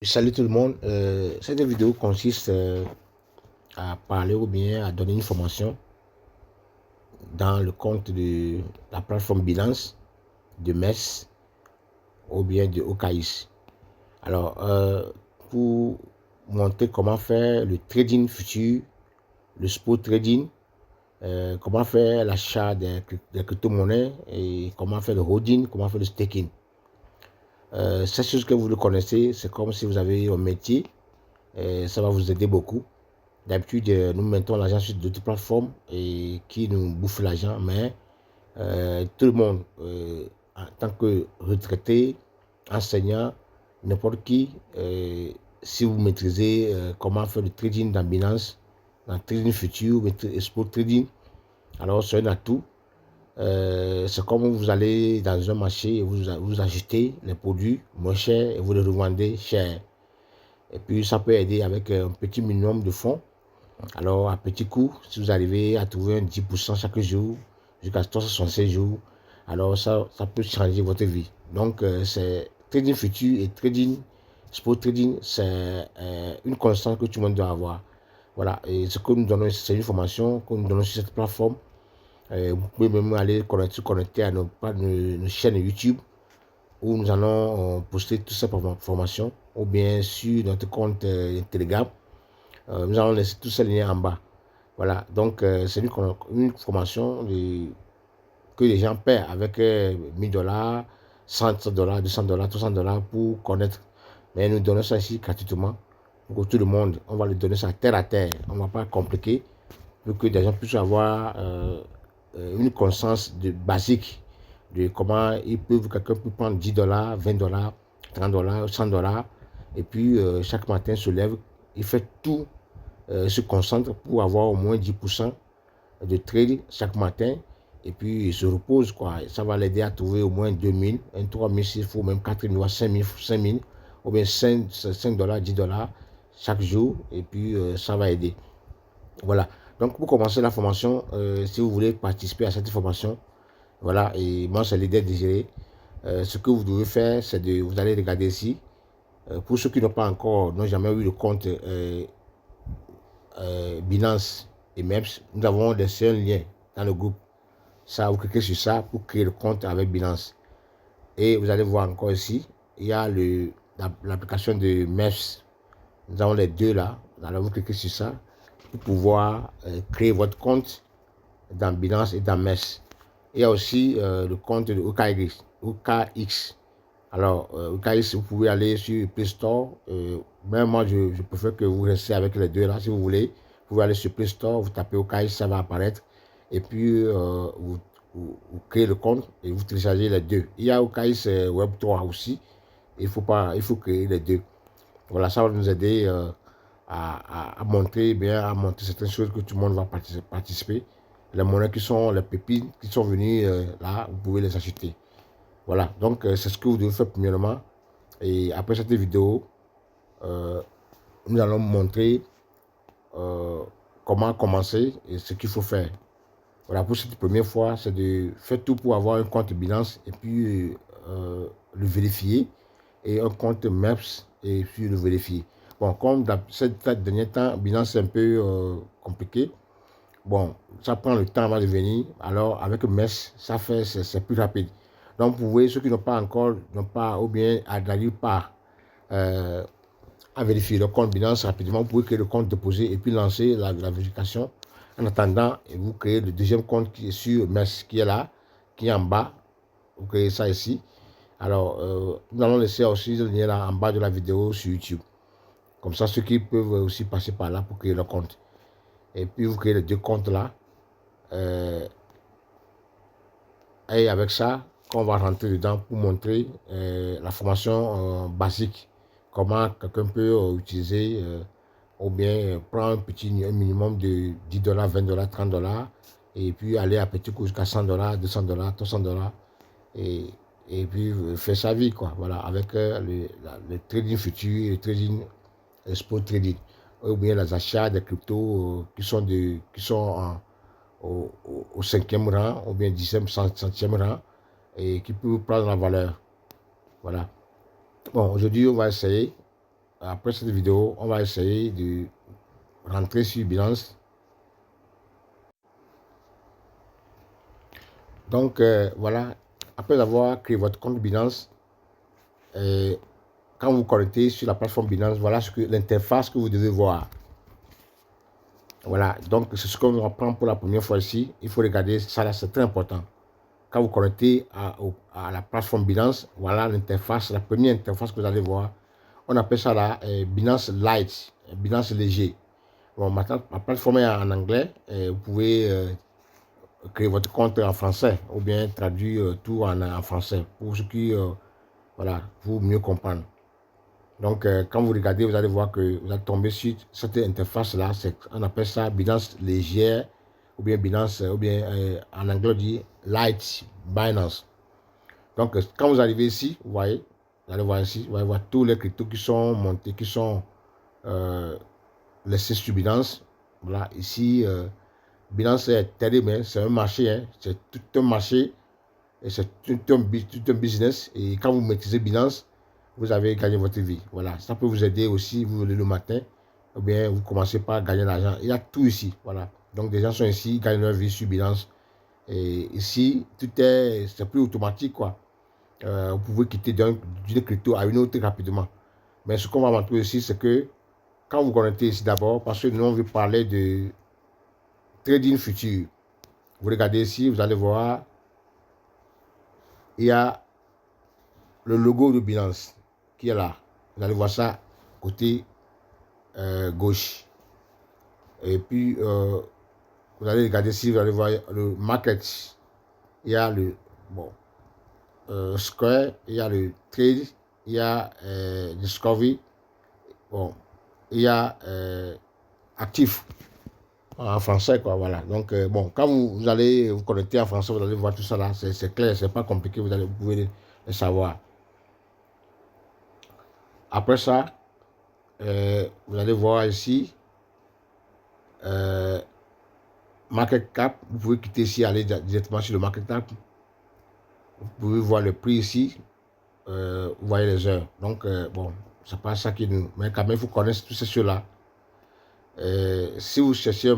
Salut tout le monde. Cette vidéo consiste à parler ou bien à donner une formation dans le compte de la plateforme Binance, de MES ou bien de OKX. Alors, pour montrer comment faire le trading futur, le spot trading, comment faire l'achat des crypto-monnaies et comment faire le holding, comment faire le staking. Cette chose que vous le connaissez, c'est comme si vous avez un métier, ça va vous aider beaucoup. D'habitude, nous mettons l'argent sur d'autres plateformes et qui nous bouffent l'argent, mais tout le monde, en tant que retraité, enseignant, n'importe qui, si vous maîtrisez comment faire le trading dans Binance, dans le trading futur, spot trading, alors c'est un atout. C'est comme vous allez dans un marché et vous achetez les produits moins chers et vous les revendez cher. Et puis ça peut aider avec un petit minimum de fonds. Alors, à petit coup, si vous arrivez à trouver un 10% chaque jour, jusqu'à 366 jours, alors ça peut changer votre vie. Donc, c'est trading futur et trading, sport trading, c'est une constance que tout le monde doit avoir. Voilà, et ce que nous donnons, c'est une formation que nous donnons sur cette plateforme. Vous pouvez même aller connecter à nos chaînes YouTube où nous allons poster toutes ces formations ou bien sur notre compte Telegram. Nous allons laisser tous ces liens en bas. Voilà, donc c'est une formation que les gens paient avec 1000 dollars, 100 dollars, 200 dollars, 300 dollars pour connaître. Mais nous donnons ça ici gratuitement pour tout le monde. On va lui donner ça terre à terre. On ne va pas compliquer pour que les gens puissent avoir une conscience basique de comment quelqu'un peut prendre 10 dollars, 20 dollars, 30 dollars, 100 dollars. Et puis chaque matin se lève, il fait tout, se concentre pour avoir au moins 10% de trade chaque matin et puis il se repose quoi. Ça va l'aider à trouver au moins 2000, 3000 s'il faut, même 4000, 5000 ou bien 5 dollars, 10 dollars chaque jour et puis ça va aider. Voilà. Donc pour commencer la formation, si vous voulez participer à cette formation, voilà, et moi c'est l'idée désirée. Ce que vous devez faire, c'est vous allez regarder ici. Pour ceux qui n'ont jamais eu le compte Binance et MEPS, nous avons laissé un lien dans le groupe. Ça, vous cliquez sur ça pour créer le compte avec Binance. Et vous allez voir encore ici, il y a l'application de MEPS. Nous avons les deux là. Alors vous cliquez sur ça pour pouvoir créer votre compte dans Binance et dans MEPS. Il y a aussi le compte de OKX. Alors, OKX, vous pouvez aller sur Play Store. Même moi, je préfère que vous restiez avec les deux là. Si vous voulez, vous pouvez aller sur Play Store, vous tapez OKX, ça va apparaître. Et puis, vous créez le compte et vous téléchargez les deux. Il y a OKX Web 3 aussi. Il faut créer les deux. Voilà, ça va nous aider à montrer certaines choses que tout le monde va participer. Les monnaies qui sont les pépines qui sont venues là, vous pouvez les acheter. Voilà, donc c'est ce que vous devez faire premièrement. Et après cette vidéo, nous allons montrer comment commencer et ce qu'il faut faire. Voilà, pour cette première fois, c'est de faire tout pour avoir un compte Binance et puis le vérifier. Et un compte MEPS et puis le vérifier. Bon, comme dans ces derniers temps, Binance est un peu compliqué. Bon, ça prend le temps avant de venir. Alors, avec MES, c'est plus rapide. Donc, vous voyez, ceux qui n'ont pas, ou bien n'arrivent pas à vérifier le compte Binance rapidement, vous pouvez créer le compte déposé et puis lancer la vérification. En attendant, vous créez le deuxième compte qui est sur MES, qui est là, qui est en bas. Vous créez ça ici. Alors, nous allons laisser aussi le lien là en bas de la vidéo sur YouTube. Comme ça, ceux qui peuvent aussi passer par là pour créer leur compte. Et puis, vous créez les deux comptes là. Et avec ça, on va rentrer dedans pour montrer la formation basique. Comment quelqu'un peut utiliser ou bien prendre un minimum de 10 dollars, 20 dollars, 30 dollars et puis aller à petit coup jusqu'à 100 dollars, 200 dollars, 300 dollars et puis faire sa vie quoi. Voilà, avec le trading futur, le trading, le spot trading ou bien les achats des cryptos qui sont au cinquième rang ou bien 10e, centième rang et qui peut prendre la valeur. Voilà. Bon, aujourd'hui, on va essayer après cette vidéo, on va essayer de rentrer sur Binance. Donc, voilà, après avoir créé votre compte Binance, quand vous connectez sur la plateforme Binance, voilà l'interface que vous devez voir. Voilà, donc c'est ce qu'on va prendre pour la première fois ici. Il faut regarder ça là, c'est très important. Quand vous connectez à la plateforme Binance, voilà l'interface, la première interface que vous allez voir. On appelle ça là Binance Lite, Binance léger. Bon, maintenant, la plateforme est en anglais. Vous pouvez créer votre compte en français ou bien traduire tout en français pour ceux qui, voilà, pour mieux comprendre. Donc, quand vous regardez, vous allez voir que vous allez tomber sur cette interface-là. On appelle ça Binance légère ou bien Binance, ou bien en anglais on dit Light Binance. Donc, quand vous arrivez ici, vous voyez, vous allez voir ici, vous allez voir tous les cryptos qui sont montés, qui sont laissés sur Binance. Voilà, ici, Binance est terrible, hein, c'est un marché, hein, c'est tout un marché, et c'est tout un business. Et quand vous maîtrisez Binance, vous avez gagné votre vie. Voilà, ça peut vous aider aussi, vous voulez le matin, ou bien vous commencez par gagner l'argent. Il y a tout ici, voilà. Donc des gens sont ici, gagnent leur vie sur Binance. Et ici, c'est plus automatique, quoi. Vous pouvez quitter d'une crypto à une autre rapidement. Mais ce qu'on va montrer ici, c'est que quand vous connectez ici d'abord, parce que nous on veut parler de trading futur. Vous regardez ici, vous allez voir, il y a le logo de Binance qui est là. Vous allez voir ça côté gauche. Et puis, vous allez regarder ici, vous allez voir le market. Il y a le Square, il y a le Trade, il y a Discovery. Bon, il y a Actif en français, quoi, voilà. Donc, bon, quand vous allez vous connecter en français, vous allez voir tout ça là, c'est clair, c'est pas compliqué, vous pouvez le savoir. Après ça, vous allez voir ici, Market Cap, vous pouvez quitter ici, aller directement sur le Market Cap. Vous pouvez voir le prix ici, vous voyez les heures. Donc, bon, c'est pas ça qui nous... Mais quand même, il faut connaître tous ces choses-là. Si vous cherchez...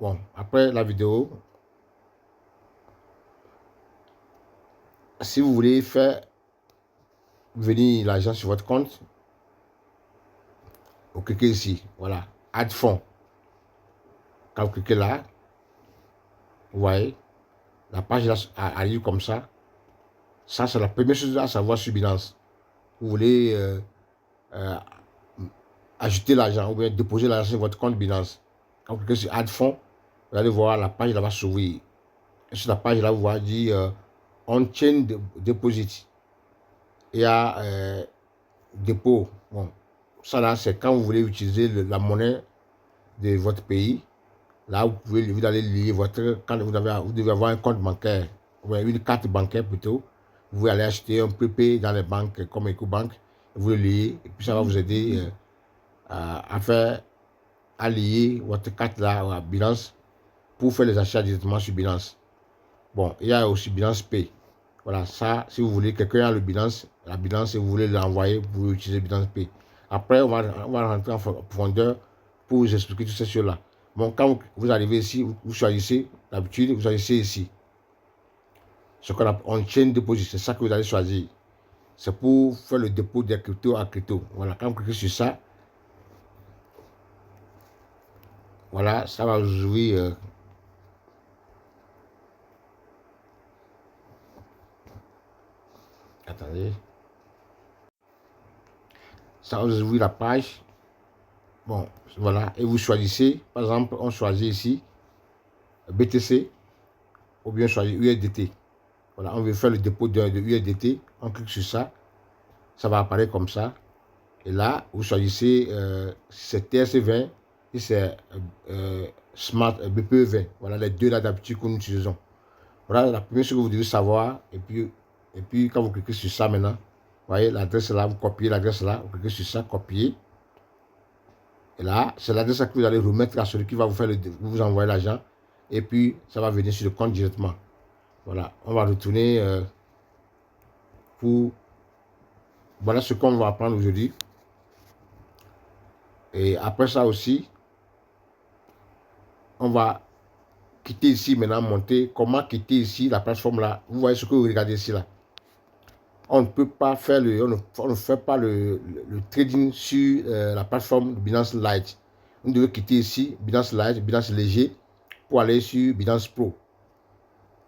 Bon, après la vidéo, si vous voulez faire venir l'argent sur votre compte, vous cliquez ici, voilà, Add fonds. Quand vous cliquez là, vous voyez, la page là arrive comme ça. Ça, c'est la première chose à savoir sur Binance. Vous voulez ajouter l'argent ou bien déposer l'argent sur votre compte Binance. Quand vous cliquez sur Add fonds, vous allez voir la page là va s'ouvrir. Et sur la page là, vous voyez dire On-chain deposit. Il y a dépôt. Bon, ça là, c'est quand vous voulez utiliser la monnaie de votre pays. Là, vous allez lier votre... Quand vous devez avoir un compte bancaire, ou une carte bancaire plutôt. Vous pouvez aller acheter un PP dans les banques comme EcoBank. Vous le liez, et puis ça va vous aider à lier votre carte là à Binance pour faire les achats directement sur Binance. Bon, il y a aussi Binance Pay. Voilà, ça, si vous voulez, quelqu'un a la Binance, et vous voulez l'envoyer, vous pouvez utiliser Binance Pay. Après, on va rentrer en profondeur pour vous expliquer tout ces choses-là. Bon, quand vous arrivez ici, vous choisissez, d'habitude, vous choisissez ici. Ce qu'on appelle on-chain deposit, c'est ça que vous allez choisir. C'est pour faire le dépôt des cryptos à crypto. Voilà, quand vous cliquez sur ça, voilà, ça va vous ouvrir. Attendez. Ça va vous ouvrir la page. Bon, voilà, et vous choisissez, par exemple, on choisit ici BTC ou bien choisir USDT. Voilà, on veut faire le dépôt de USDT, on clique sur ça, ça va apparaître comme ça. Et là, vous choisissez si c'est TRC20 et c'est Smart BPE20. Voilà les deux là d'habitude que nous utilisons. Voilà la première chose que vous devez savoir. Et puis quand vous cliquez sur ça maintenant, vous voyez l'adresse là, vous copiez l'adresse là, vous cliquez sur ça, copier. Et là, c'est l'adresse que vous allez remettre à celui qui va vous envoyer l'argent. Et puis, ça va venir sur le compte directement. Voilà, on va retourner pour... Voilà ce qu'on va apprendre aujourd'hui. Et après ça aussi, on va quitter ici maintenant, monter. Comment quitter ici la plateforme là? Vous voyez ce que vous regardez ici là. On ne peut pas faire on ne fait pas le trading sur la plateforme Binance Lite. Vous devez quitter ici Binance Lite, Binance Léger pour aller sur Binance Pro.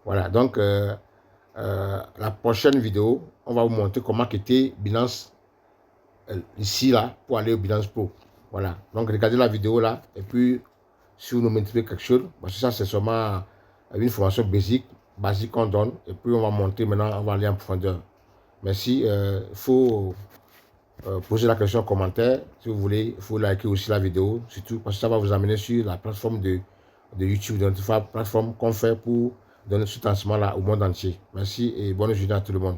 Voilà, donc la prochaine vidéo, on va vous montrer comment quitter Binance ici là pour aller au Binance Pro. Voilà, donc regardez la vidéo là et puis si vous nous montrez quelque chose, parce que ça c'est seulement une formation basique qu'on donne et puis on va monter maintenant, on va aller en profondeur. Merci, il faut poser la question en commentaire si vous voulez, il faut liker aussi la vidéo, surtout parce que ça va vous amener sur la plateforme de YouTube, donc la plateforme qu'on fait pour donner ce enseignement là au monde entier. Merci et bonne journée à tout le monde.